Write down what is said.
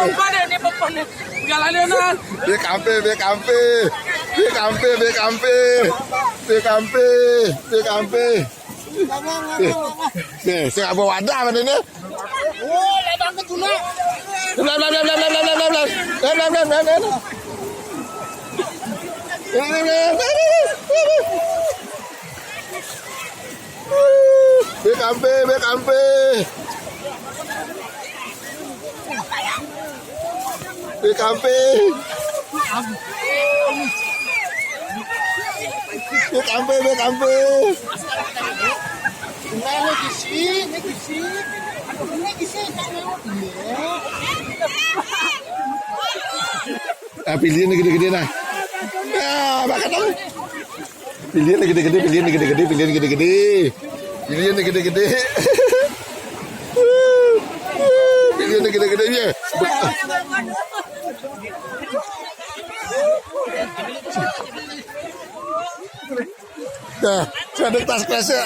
Pompa deh, ini pompa nih. Jalannya nan. BKMP. Nih, saya bawa wadah mana ini? Oh, ledang ke tuna. BKMP. Pilihan gede-gede nah. Ya, makan dong. Pilihan gede-gede. Pilihan gede-gede ya. Nah, ada tas kelasnya.